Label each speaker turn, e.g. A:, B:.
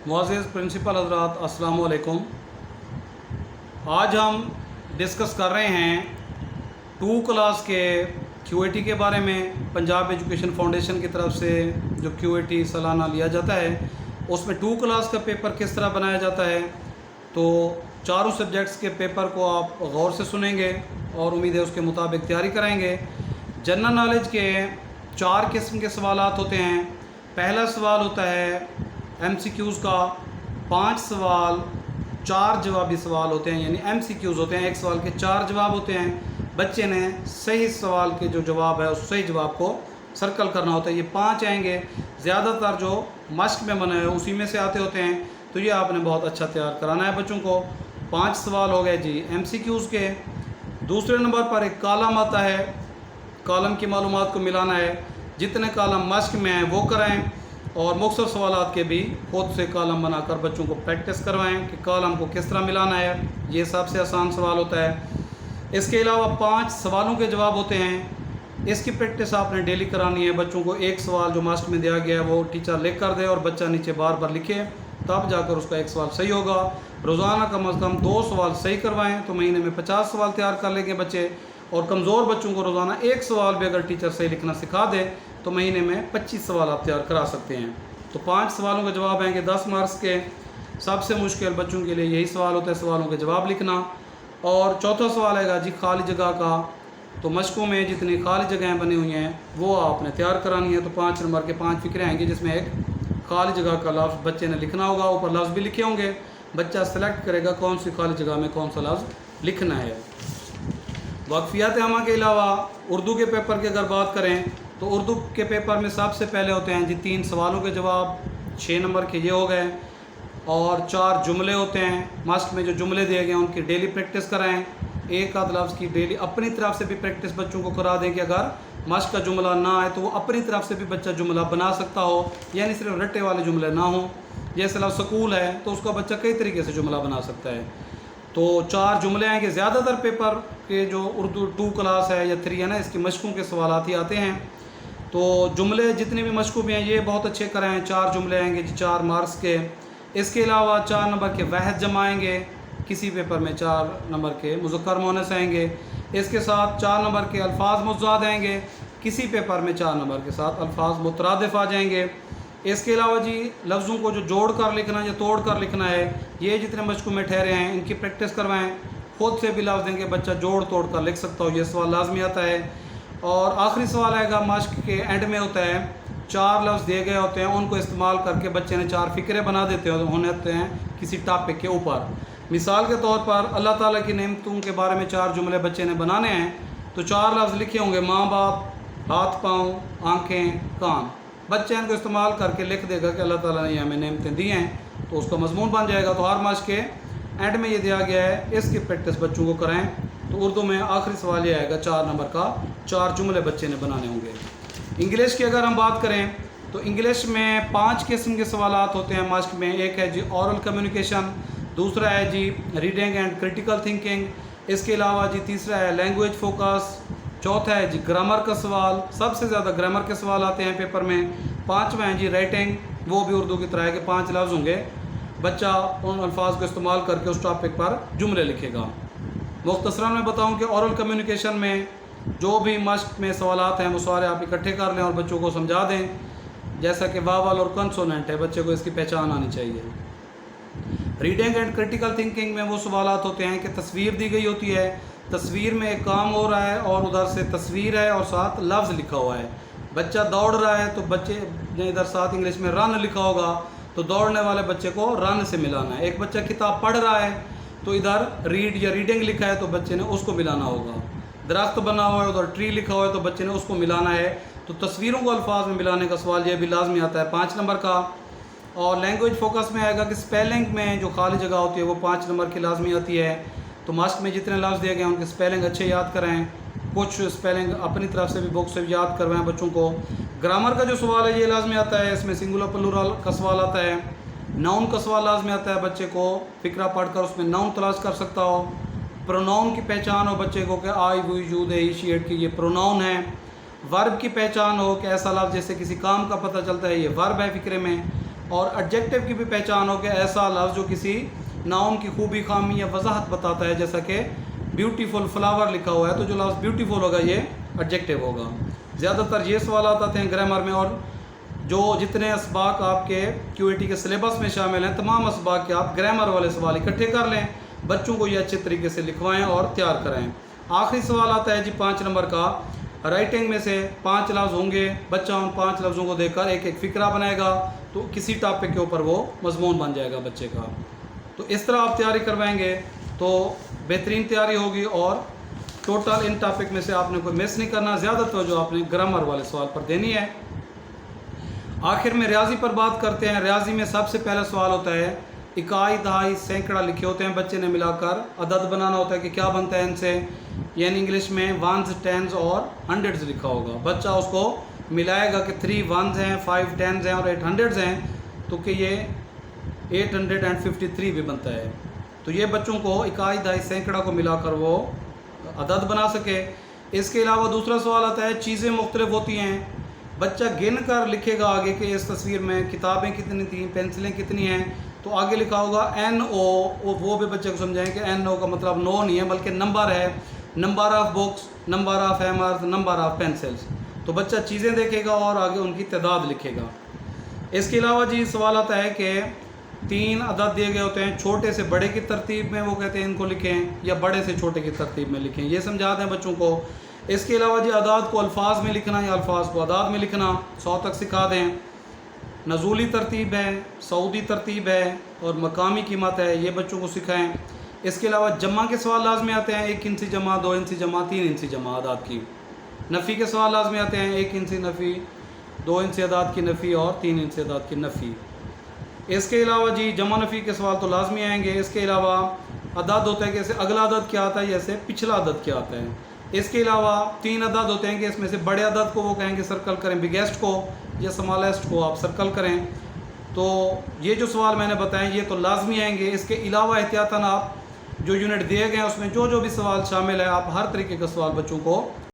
A: मुअज़्ज़िज़ principal हज़रात, अस्सलामु अलैकुम। आज हम डिस्कस कर रहे हैं 2 क्लास के QAT के बारे में। पंजाब एजुकेशन फाउंडेशन की तरफ से जो QAT सालाना लिया जाता है, उसमें 2 क्लास का पेपर किस तरह बनाया जाता है। तो चारों सब्जेक्ट्स के पेपर को आप गौर से सुनेंगे और उम्मीद है उसके मुताबिक तैयारी कराएंगे। जनरल नॉलेज के 4 किस्म के सवालात होते हैं। पहला सवाल होता है MCQs का, 5 सवाल 4 जवाबी सवाल होते हैं, यानी MCQs होते हैं। एक सवाल के 4 जवाब होते हैं। बच्चे ने सही सवाल के जो जवाब है उस सही जवाब को सर्कल करना होता है। ये 5 आएंगे, ज़्यादातर जो मश्क में बने हैं उसी में से आते होते हैं। तो ये आपने बहुत अच्छा तैयार कराना है बच्चों को। 5 सवाल हो गए जी MCQs के। दूसरे नंबर पर एक कॉलम आता है, कॉलम की मालूमात को मिलाना है। जितने कॉलम मश्क में हैं वो कराएं और मुख्तसर सवालात के भी खुद से कॉलम बनाकर बच्चों को प्रैक्टिस करवाएं कि कॉलम को किस तरह मिलाना है। ये सबसे आसान सवाल होता है। इसके अलावा 5 सवालों के जवाब होते हैं। इसकी प्रैक्टिस आपने डेली करानी है बच्चों को। एक सवाल जो मास्क में दिया गया है वो टीचर लिख कर दे और बच्चा नीचे बार बार लिखे, तब जाकर उसका एक सवाल सही होगा। रोज़ाना कम अज़ कम 2 सवाल सही करवाएं तो महीने में 50 सवाल तैयार कर लेंगे बच्चे। और कमज़ोर बच्चों को रोज़ाना 1 सवाल भी अगर टीचर सही लिखना सिखा दे तो महीने में 25 सवाल आप तैयार करा सकते हैं। तो 5 सवालों के जवाब आएंगे 10 मार्क्स के। सबसे मुश्किल बच्चों के लिए यही सवाल होता है, सवालों के जवाब लिखना। और चौथा सवाल आएगा जी खाली जगह का। तो मशकों में जितनी खाली जगहें बनी हुई हैं वो आपने तैयार करानी है। तो 5 नंबर के 5 फिक्रें आएंगी जिसमें एक खाली जगह का लफ्ज़ बच्चे ने लिखना होगा। ऊपर लफ्ज़ भी लिखे होंगे, बच्चा सेलेक्ट करेगा कौन सी खाली जगह में कौन सा लफ्ज़ लिखना है। वाक़फ़ियात अम्मा के अलावा उर्दू के पेपर की अगर बात करें तो उर्दू के पेपर में सबसे पहले होते हैं जी 3 सवालों के जवाब, 6 नंबर के ये हो गए। और 4 जुमले होते हैं। मश्क में जो जुमले दिए गए हैं उनकी डेली प्रैक्टिस कराएं। एक आध लफ्ज़ की डेली अपनी तरफ से भी प्रैक्टिस बच्चों को करा दें कि अगर मश्क का जुमला ना आए तो वो अपनी तरफ से भी बच्चा जुमला बना सकता हो, यानी सिर्फ रट्टे वाले जुमले ना हों। जैसे लफ्ज़ स्कूल है तो उसका बच्चा कई तरीके से जुमला बना सकता है। तो 4 जुमले आएंगे। ज़्यादातर पेपर के जो उर्दू 2 क्लास है या 3 है ना, इसकी मशकों के सवालात ही आते हैं। तो जुमले जितने भी मशकों में हैं ये बहुत अच्छे कराएं। 4 जुमले आएंगे जी 4 मार्क्स के। इसके अलावा 4 नंबर के वहद जमाएंगे। किसी पेपर में 4 नंबर के मुज़क्कर मुअन्नस आएंगे। इसके साथ 4 नंबर के अल्फाज मुज़ाद आएंगे। किसी पेपर में 4 नंबर के साथ अल्फाज मुतरादिफ आ जाएंगे। इसके अलावा जी लफ्ज़ों को जो जोड़ कर लिखना या तोड़ कर लिखना है, ये जितने मशकों में ठहरे हैं इनकी प्रैक्टिस करवाएं। खुद से भी लफ्ज़ देंगे बच्चा जोड़ तोड़ कर लिख सकता हो, ये सवाल लाजमी आता है। और आखिरी सवाल आएगा मश्क के एंड में होता है। 4 लफ्ज़ दिए गए होते हैं, उनको इस्तेमाल करके बच्चे ने 4 फ़िक्रे बना देते होते हैं किसी टॉपिक के ऊपर। मिसाल के तौर पर अल्लाह ताला की नेमतों के बारे में 4 जुमले बच्चे ने बनाने हैं। तो 4 लफ्ज़ लिखे होंगे, माँ बाप, हाथ पाँव, आँखें, कान। बच्चे इनको इस्तेमाल करके लिख देगा कि अल्लाह ताला ने हमें नेमतें दी हैं, तो उसका मजमून बन जाएगा। तो हर मश्क के एंड में ये दिया गया है, इसकी प्रैक्टिस बच्चों को कराएं। तो उर्दू में आखिरी सवाल ये आएगा 4 नंबर का, 4 जुमले बच्चे ने बनाने होंगे। इंग्लिश की अगर हम बात करें तो इंग्लिश में 5 किस्म के सवालात होते हैं मश्क में। एक है जी औरल कम्युनिकेशन, दूसरा है जी रीडिंग एंड क्रिटिकल थिंकिंग। इसके अलावा जी तीसरा है लैंग्वेज फोकस। चौथा है जी ग्रामर का सवाल, सबसे ज़्यादा ग्रामर के सवाल आते हैं पेपर में। 5वां है जी राइटिंग, वो भी उर्दू की तरह है कि 5 लफ्ज़ होंगे, बच्चा उन अल्फाज को इस्तेमाल करके उस टॉपिक पर जुमले लिखेगा। मुख्तसरन मैं बताऊं कि औरल कम्युनिकेशन में जो भी मश्क में सवालात हैं वो सारे आप इकट्ठे कर लें और बच्चों को समझा दें। जैसा कि वावल और कंसोनेंट है, बच्चे को इसकी पहचान आनी चाहिए। रीडिंग एंड क्रिटिकल थिंकिंग में वो सवालात होते हैं कि तस्वीर दी गई होती है, तस्वीर में एक काम हो रहा है और उधर से तस्वीर है और साथ लफ्ज़ लिखा हुआ है। बच्चा दौड़ रहा है तो बच्चे ने इधर साथ इंग्लिश में रन लिखा होगा, तो दौड़ने वाले बच्चे को रन से मिलाना है। एक बच्चा किताब पढ़ रहा है तो इधर रीड या रीडिंग लिखा है तो बच्चे ने उसको मिलाना होगा। दरख्त बना हुआ है उधर ट्री लिखा हुआ है तो बच्चे ने उसको मिलाना है। तो तस्वीरों को अल्फाज में मिलाने का सवाल यह भी लाजमी आता है 5 नंबर का। और लैंग्वेज फोकस में आएगा कि स्पेलिंग में जो खाली जगह होती है वो 5 नंबर की लाजमी आती है। तो मश्क में जितने लफ्ज़ दिए गए हैं उनके स्पेलिंग अच्छे याद कराएं। कुछ स्पेलिंग अपनी तरफ से भी बुक से भी याद करवाएं बच्चों को। ग्रामर का जो सवाल है ये लाजमी आता है, इसमें सिंगुलर प्लूरल का सवाल आता है। नाउन का सवाल लाजमी आता है, बच्चे को फ़िक्रा पढ़कर उसमें नाउन तलाश कर सकता हो। प्रोनाउन की पहचान हो बच्चे को कि I, we, you, they, he, she, it की ये प्रोनाउन है। वर्ब की पहचान हो कि ऐसा लफ्ज़ जैसे किसी काम का पता चलता है ये वर्ब है फ़िक्रे में। اور ایڈجیکٹو کی بھی پہچان ہو کہ ایسا لفظ جو کسی ناؤن کی خوبی خامی یا وضاحت بتاتا ہے، جیسا کہ بیوٹیفل فلاور لکھا ہوا ہے تو جو لفظ بیوٹیفل ہوگا یہ ایڈجیکٹو ہوگا۔ زیادہ تر یہ سوالات آتے ہیں گرامر میں، اور جو جتنے اسباق آپ کے QAT کے سلیبس میں شامل ہیں تمام اسباق کے آپ گرامر والے سوال اکٹھے کر لیں، بچوں کو یہ اچھے طریقے سے لکھوائیں اور تیار کرائیں۔ آخری سوال آتا ہے جی 5 نمبر کا، رائٹنگ میں سے 5 لفظ ہوں گے، بچہ ان 5 لفظوں کو دیکھ کر ایک ایک فقرہ بنائے گا، تو کسی ٹاپک کے اوپر وہ مضمون بن جائے گا بچے کا۔ تو اس طرح آپ تیاری کروائیں گے تو بہترین تیاری ہوگی، اور ٹوٹل ان ٹاپک میں سے آپ نے کوئی مس نہیں کرنا، زیادہ توجہ آپ نے گرامر والے سوال پر دینی ہے۔ آخر میں ریاضی پر بات کرتے ہیں۔ ریاضی میں سب سے پہلا سوال ہوتا ہے، اکائی، دہائی، سینکڑا لکھے ہوتے ہیں، بچے نے ملا کر عدد بنانا ہوتا ہے کہ کیا بنتا ہے ان سے، یعنی انگلش میں ونز، ٹینز اور ہنڈریڈز لکھا ہوگا، بچہ اس کو ملائے گا کہ 3 ونز ہیں، 5 ٹینز ہیں اور 8 ہنڈریڈز ہیں، تو کہ یہ 853 بھی بنتا ہے۔ تو یہ بچوں کو اکائی، دہائی، سینکڑا کو ملا کر وہ عدد بنا سکے۔ اس کے علاوہ دوسرا سوال آتا ہے، چیزیں مختلف ہوتی ہیں، بچہ گن کر لکھے گا آگے کہ اس تصویر میں کتابیں کتنی تھیں، پینسلیں کتنی ہیں، تو آگے لکھا ہوگا NO، وہ بھی بچے کو سمجھائیں کہ NO کا مطلب نو نہیں ہے بلکہ نمبر ہے، number of books, number of hammers, number of pencils. تو بچہ چیزیں دیکھے گا اور آگے ان کی تعداد لکھے گا۔ اس کے علاوہ جی سوال آتا ہے کہ 3 عدد دیے گئے ہوتے ہیں، چھوٹے سے بڑے کی ترتیب میں وہ کہتے ہیں ان کو لکھیں، یا بڑے سے چھوٹے کی ترتیب میں لکھیں، یہ سمجھا دیں بچوں کو۔ اس کے علاوہ جی اعداد کو الفاظ میں لکھنا یا الفاظ کو اعداد میں لکھنا 100 تک سکھا دیں۔ نزولی ترتیب ہے، صعودی ترتیب ہے اور مقامی قیمت ہے، یہ بچوں کو سکھائیں۔ اس کے علاوہ جمع کے سوال لازمی آتے ہیں، 1 انچی جمع، 2 انچی جمع، 3 انچی جمع اعداد کی۔ نفی کے سوال لازمی آتے ہیں، 1 انچی نفی، 2 انچی اعداد کی نفی اور 3 انچی اعداد کی نفی۔ اس کے علاوہ جی جمع نفی کے سوال تو لازمی آئیں گے۔ اس کے علاوہ عدد ہوتا ہے کہ اسے اگلا عدد کیا آتا ہے، جیسے پچھلا عدد کیا آتا ہے۔ اس کے علاوہ 3 عدد ہوتے ہیں کہ اس میں سے بڑے عدد کو وہ کہیں گے سرکل کریں، بگیسٹ کو یا سمالسٹ کو آپ سرکل کریں۔ تو یہ جو سوال میں نے بتائیں یہ تو لازمی آئیں گے۔ اس کے علاوہ احتیاطاً آپ جو یونٹ دیے گئے ہیں اس میں جو بھی سوال شامل ہے، آپ ہر طریقے کا سوال بچوں کو